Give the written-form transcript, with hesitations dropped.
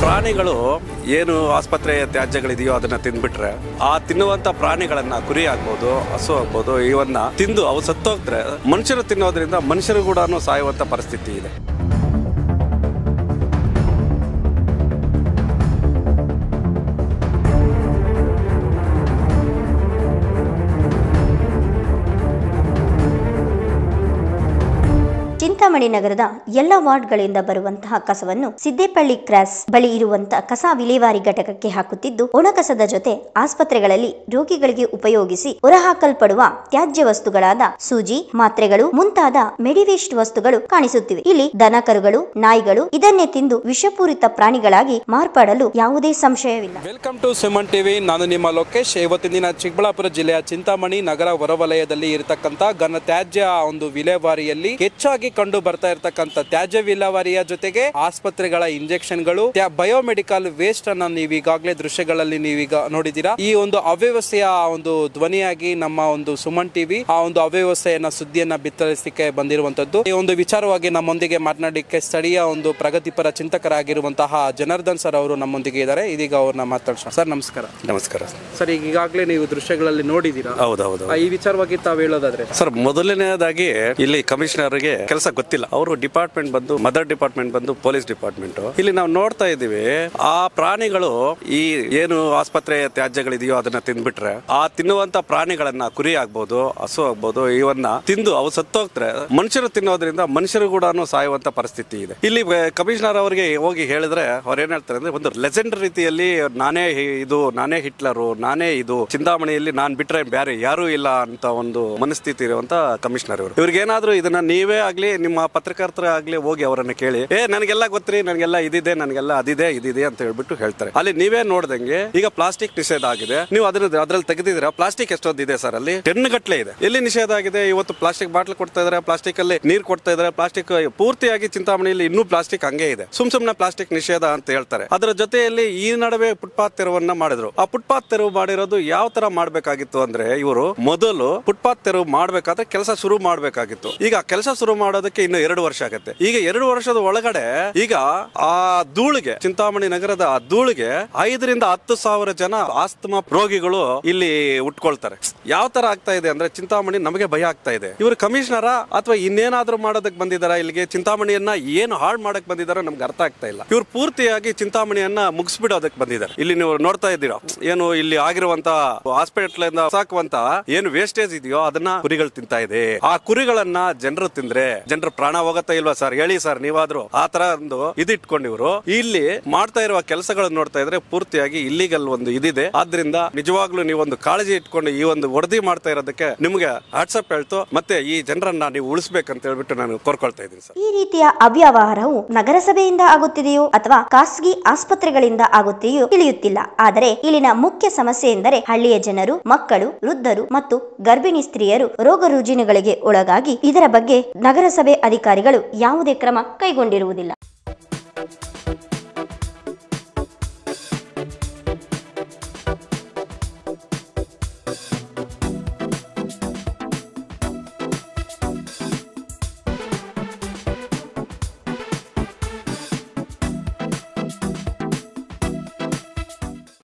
ಪ್ರಾಣಿಗಳು ಏನು ಆಸ್ಪತ್ರೆಯ ತ್ಯಾಜ್ಯಗಳಿದೆಯೋ ಅದನ್ನ ತಿಂದ್ಬಿಟ್ರೆ ಆ ತಿನ್ನುವಂತ ಪ್ರಾಣಿಗಳನ್ನ ಕುರಿ ಆಗ್ಬೋದು, ಹಸು ಆಗ್ಬೋದು, ಇವನ್ನ ತಿಂದು ಅವು ಸತ್ತೋಗ್ತಾರೆ. ಮನುಷ್ಯರು ತಿನ್ನೋದ್ರಿಂದ ಮನುಷ್ಯರು ಕೂಡ ಸಾಯುವಂತ ಪರಿಸ್ಥಿತಿ ಇದೆ. ಚಿಂತಾಮಣಿ ನಗರದ ಎಲ್ಲ ವಾರ್ಡ್ಗಳಿಂದ ಬರುವಂತಹ ಕಸವನ್ನು ಸಿದ್ದೇಪಳ್ಳಿ ಕ್ರಾಸ್ ಬಳಿ ಇರುವಂತಹ ಕಸ ವಿಲೇವಾರಿ ಘಟಕಕ್ಕೆ ಹಾಕುತ್ತಿದ್ದು, ಒಣಕಸದ ಜೊತೆ ಆಸ್ಪತ್ರೆಗಳಲ್ಲಿ ರೋಗಿಗಳಿಗೆ ಉಪಯೋಗಿಸಿ ಹೊರಹಾಕಲ್ಪಡುವ ತ್ಯಾಜ್ಯ ವಸ್ತುಗಳಾದ ಸೂಜಿ, ಮಾತ್ರೆಗಳು ಮುಂತಾದ ಮೆಡಿವೇಸ್ಟ್ ವಸ್ತುಗಳು ಕಾಣಿಸುತ್ತಿವೆ. ಇಲ್ಲಿ ದನಕರುಗಳು, ನಾಯಿಗಳು ಇದನ್ನೇ ತಿಂದು ವಿಷಪೂರಿತ ಪ್ರಾಣಿಗಳಾಗಿ ಮಾರ್ಪಾಡಲು ಯಾವುದೇ ಸಂಶಯವಿಲ್ಲ. Welcome to Suman TV. ನಾನು ನಿಮ್ಮ ಲೋಕೇಶ್. ಇವತ್ತಿನ ದಿನ ಚಿಕ್ಕಬಳ್ಳಾಪುರ ಜಿಲ್ಲೆಯ ಚಿಂತಾಮಣಿ ನಗರ ಹೊರವಲಯದಲ್ಲಿ ಇರತಕ್ಕಂತ ಘನ ತ್ಯಾಜ್ಯ ಒಂದು ವಿಲೇವಾರಿಯಲ್ಲಿ ಹೆಚ್ಚಾಗಿ ಕಂಡು ಬರ್ತಾ ಇರತಕ್ಕಂತ ತ್ಯಾಜ್ಯ ವಿಲೇವಾರಿಯ ಜೊತೆಗೆ ಆಸ್ಪತ್ರೆಗಳ ಇಂಜೆಕ್ಷನ್ಗಳು, ಬಯೋಮೆಡಿಕಲ್ ವೇಸ್ಟ್ ಅನ್ನ ನೀವೀಗಾಗಲೇ ದೃಶ್ಯಗಳಲ್ಲಿ ನೀವೀಗ ನೋಡಿದೀರಾ. ಈ ಒಂದು ಅವ್ಯವಸ್ಥೆಯ ಒಂದು ಧ್ವನಿಯಾಗಿ ನಮ್ಮ ಒಂದು ಸುಮನ್ ಟಿವಿ ಆ ಒಂದು ಅವ್ಯವಸ್ಥೆಯನ್ನ ಸುದ್ದಿಯನ್ನ ಬಿತ್ತರಿಸಲಿಕ್ಕೆ ಬಂದಿರುವಂತದ್ದು. ಈ ಒಂದು ವಿಚಾರವಾಗಿ ನಮ್ಮೊಂದಿಗೆ ಮಾತನಾಡಲಿಕ್ಕೆ ಸ್ಥಳೀಯ ಒಂದು ಪ್ರಗತಿಪರ ಚಿಂತಕರಾಗಿರುವಂತಹ ಜನಾರ್ದನ್ ಸರ್ ಅವರು ನಮ್ಮೊಂದಿಗೆ ಇದ್ದಾರೆ. ಇದೀಗ ಅವ್ರನ್ನ ಮಾತಾಡ್ಸೋಣ. ಸರ್ ನಮಸ್ಕಾರ. ನಮಸ್ಕಾರ ಸರ್. ಈಗಾಗಲೇ ನೀವು ದೃಶ್ಯಗಳಲ್ಲಿ ನೋಡಿದೀರಾ. ಹೌದೌದು. ಈ ವಿಚಾರವಾಗಿ ತಾವು ಹೇಳೋದಾದ್ರೆ ಸರ್, ಮೊದಲನೇದಾಗಿ ಇಲ್ಲಿ ಕಮಿಷನರ್ಗೆ ಕೆಲಸ ಗೊತ್ತಿಲ್ಲ. ಅವರು ಡಿಪಾರ್ಟ್ಮೆಂಟ್ ಬಂದು ಮದರ್ ಡಿಪಾರ್ಟ್ಮೆಂಟ್ ಬಂದು ಪೊಲೀಸ್ ಡಿಪಾರ್ಟ್ಮೆಂಟ್. ಇಲ್ಲಿ ನಾವು ನೋಡ್ತಾ ಇದೀವಿ, ಆ ಪ್ರಾಣಿಗಳು ಈ ಏನು ಆಸ್ಪತ್ರೆಯ ತ್ಯಾಜ್ಯಗಳಿದೆಯೋ ಅದನ್ನ ತಿಂದ್ಬಿಟ್ರೆ ಆ ತಿನ್ನುವಂತ ಪ್ರಾಣಿಗಳನ್ನ ಕುರಿ ಆಗ್ಬೋದು, ಹಸು ಆಗ್ಬೋದು, ಇವನ್ನ ತಿಂದು ಅವು ಸತ್ತೋಗ್ತಾರೆ. ಮನುಷ್ಯರು ತಿನ್ನೋದ್ರಿಂದ ಮನುಷ್ಯರು ಕೂಡ ಸಾಯುವಂತ ಪರಿಸ್ಥಿತಿ ಇದೆ. ಇಲ್ಲಿ ಕಮಿಷನರ್ ಅವರಿಗೆ ಹೋಗಿ ಹೇಳಿದ್ರೆ ಅವ್ರು ಏನ್ ಹೇಳ್ತಾರೆ ಅಂದ್ರೆ, ಒಂದು ಲೆಜೆಂಡ್ ರೀತಿಯಲ್ಲಿ ನಾನೇ ಹಿಟ್ಲರು, ನಾನೇ ಇದು, ಚಿಂತಾಮಣಿಯಲ್ಲಿ ನಾನ್ ಬಿಟ್ರೆ ಬೇರೆ ಯಾರು ಇಲ್ಲ ಅಂತ ಒಂದು ಮನಸ್ಥಿತಿ ಇರುವಂತ ಕಮಿಷನರ್ ಇವರು. ಇವ್ರಿಗೆ ಏನಾದ್ರು ಇದನ್ನ ನೀವೇ ಆಗ್ಲಿ ನಿಮ್ಮ ಪತ್ರಕರ್ತರ ಆಗ್ಲಿ ಹೋಗಿ ಅವರನ್ನ ಕೇಳಿ, ನನಗೆಲ್ಲ ಗೊತ್ತ್ರಿ, ನನಗೆಲ್ಲ ಇದಿದೆ, ನನಗೆಲ್ಲ ಇದಿದೆ ಅಂತ ಹೇಳ್ಬಿಟ್ಟು ಹೇಳ್ತಾರೆ. ಅಲ್ಲಿ ನೀವೇ ನೋಡ್ದಂಗೆ ಈಗ ಪ್ಲಾಸ್ಟಿಕ್ ನಿಷೇಧ ಆಗಿದೆ. ನೀವು ಅದ್ರಲ್ಲಿ ತೆಗೆದಿದ್ದೀರಾ? ಪ್ಲಾಸ್ಟಿಕ್ ಎಷ್ಟೊಂದಿದೆ ಸರ್? ಅಲ್ಲಿ ಟೆನ್ ಗಟ್ಲೆ ಇದೆ. ಎಲ್ಲಿ ನಿಷೇಧ ಆಗಿದೆ? ಇವತ್ತು ಪ್ಲಾಸ್ಟಿಕ್ ಬಾಟ್ಲ್ ಕೊಡ್ತಾ ಇದಾರೆ, ಪ್ಲಾಸ್ಟಿಕ್ ಅಲ್ಲಿ ನೀರು ಕೊಡ್ತಾ ಇದಾರೆ. ಪ್ಲಾಸ್ಟಿಕ್ ಪೂರ್ತಿಯಾಗಿ ಚಿಂತಾಮಣಿಯಲ್ಲಿ ಇನ್ನೂ ಪ್ಲಾಸ್ಟಿಕ್ ಹಂಗೆ ಇದೆ. ಸುಮ್ನೆ ಪ್ಲಾಸ್ಟಿಕ್ ನಿಷೇಧ ಅಂತ ಹೇಳ್ತಾರೆ. ಅದರ ಜೊತೆಯಲ್ಲಿ ಈ ನಡುವೆ ಫುಟ್ಪಾತ್ ತೆರವನ್ನ ಮಾಡಿದ್ರು. ಆ ಫುಟ್ಪಾತ್ ತೆರವು ಮಾಡಿರೋದು ಯಾವ ತರ ಮಾಡ್ಬೇಕಾಗಿತ್ತು ಅಂದ್ರೆ, ಇವರು ಮೊದಲು ಫುಟ್ಪಾತ್ ತೆರವು ಮಾಡ್ಬೇಕಾದ್ರೆ ಕೆಲಸ ಶುರು ಮಾಡ್ಬೇಕಾಗಿತ್ತು. ಈಗ ಕೆಲಸ ಶುರು ಮಾಡೋದಕ್ಕೆ ಇನ್ನು 2 ವರ್ಷ ಆಗುತ್ತೆ. ಈಗ 2 ವರ್ಷದ ಒಳಗಡೆ ಈಗ ಆ ಧೂಳಿಗೆ, ಚಿಂತಾಮಣಿ ನಗರದ ಆ ಧೂಳಿಗೆ 5,000 to 10,000 ಜನ ಆಸ್ತಮಾ ರೋಗಿಗಳು ಇಲ್ಲಿ ಉಟ್ಕೊಳ್ತಾರೆ. ಯಾವ ತರ ಆಗ್ತಾ ಇದೆ ಅಂದ್ರೆ, ಚಿಂತಾಮಣಿ ನಮಗೆ ಭಯ ಆಗ್ತಾ ಇದೆ. ಇವರು ಕಮಿಷನರ ಅಥವಾ ಇನ್ನೇನಾದ್ರೂ ಮಾಡೋದಕ್ಕೆ ಬಂದಿದಾರ? ಇಲ್ಲಿಗೆ ಚಿಂತಾಮಣಿಯನ್ನ ಏನು ಹಾಳು ಮಾಡಕ್ ಬಂದಿದಾರ ನಮ್ಗೆ ಅರ್ಥ ಆಗ್ತಾ ಇಲ್ಲ. ಇವ್ರು ಪೂರ್ತಿಯಾಗಿ ಚಿಂತಾಮಣಿಯನ್ನ ಮುಗಿಸ್ಬಿಡೋದಕ್ಕೆ ಬಂದಿದ್ದಾರೆ. ಇಲ್ಲಿ ನೀವು ನೋಡ್ತಾ ಇದ್ದೀರಾ, ಏನು ಇಲ್ಲಿ ಆಗಿರುವಂತ ಹಾಸ್ಪಿಟಲ್ ಇಂದ ಸಾಕುವಂತ ಏನು ವೇಸ್ಟೇಜ್ ಇದೆಯೋ ಅದನ್ನ ಕುರಿಗಳು ತಿಂತಾ ಇದೆ. ಆ ಕುರಿಗಳನ್ನ ಜನರು ತಿಂದ್ರೆ ಜನರ ಪ್ರಾಣ ಹೋಗತ್ತಾ ಇಲ್ವಾ ಸರ್? ಹೇಳಿ ಸರ್ ನೀವಾದ್ರೂ. ಆ ತರ ಒಂದು ಇದಿಟ್ಕೊಂಡಿವ್ರು ಇಲ್ಲಿ ಮಾಡ್ತಾ ಇರುವ ಕೆಲಸಗಳನ್ನ ನೋಡ್ತಾ ಇದ್ರೆ ಪೂರ್ತಿಯಾಗಿ ಇಲ್ಲಿಗಲ್ ಒಂದು ಇದಿದೆ. ಆದ್ರಿಂದ ನಿಜವಾಗ್ಲೂ ನೀವೊಂದು ಕಾಳಜಿ ಇಟ್ಕೊಂಡು ಈ ಒಂದು ವರದಿ ಮಾಡ್ತಾ ಇರೋದಕ್ಕೆ ನಿಮ್ಗೆ ವಾಟ್ಸ್ಆಪ್ ಹೇಳ್ತು. ಮತ್ತೆ ಈ ಜನರನ್ನ ನೀವು ಉಳಿಸ್ಬೇಕಂತ ಹೇಳ್ಬಿಟ್ಟು ನಾನು ಕೋರ್ಕೊಳ್ತಾ ಇದ್ದೀನಿ ಸರ್. ಈ ರೀತಿಯ ಅವ್ಯವಹಾರವು ನಗರಸಭೆಯಿಂದ ಆಗುತ್ತಿದೆಯೋ ಅಥವಾ ಖಾಸಗಿ ಆಸ್ಪತ್ರೆಗಳಿಂದ ಆಗುತ್ತೆಯೋ ತಿಳಿಯುತ್ತಿಲ್ಲ. ಆದರೆ ಇಲ್ಲಿನ ಮುಖ್ಯ ಸಮಸ್ಯೆ ಎಂದರೆ ಹಳ್ಳಿಯ ಜನರು, ಮಕ್ಕಳು, ವೃದ್ಧರು ಮತ್ತು ಗರ್ಭಿಣಿ ಸ್ತ್ರೀಯರು ರೋಗ ರುಜಿನಗಳಿಗೆ ಒಳಗಾಗಿ ಇದರ ಬಗ್ಗೆ ನಗರಸಭೆ ಅಧಿಕಾರಿಗಳು ಯಾವುದೇ ಕ್ರಮ ಕೈಗೊಂಡಿರುವುದಿಲ್ಲ.